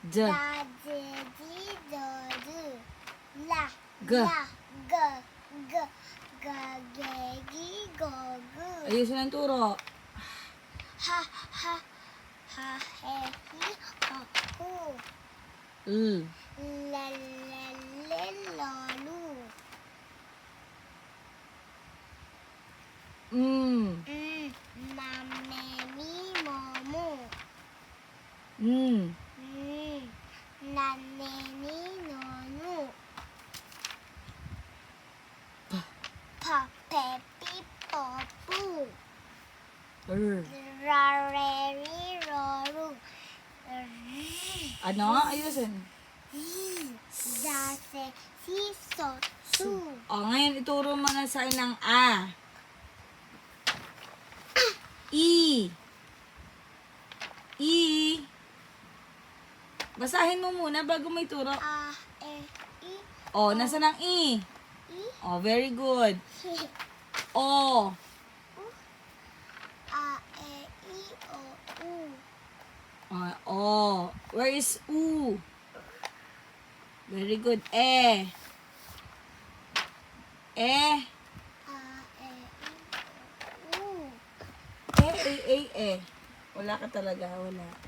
D. Da, di, di, do, du. La, G. la, g, g, ga, ge, gi, go, gu. Ayusin ang turo. Ha, ha, ha, he, hi, ho, hu. L. La, la, le, lo, lu. M. Ma, me, mi, mo, mu. N. Na, ne, ni, no, nu. Pa, pe, pi, po, pu. R. Ra, re, ri, ro, ru. Ano? Ayusin. Da, se, si, so, su. O, ngayon ituro mo na sa ng A. E. E. Basahin mo muna bago may turo. A, e, i, O, nasa ng E? i. O, very good. O. A, e, i, o, u. O. Where is U? Very good. E. E. A, e, i, o, u. E. Wala ka talaga. Wala.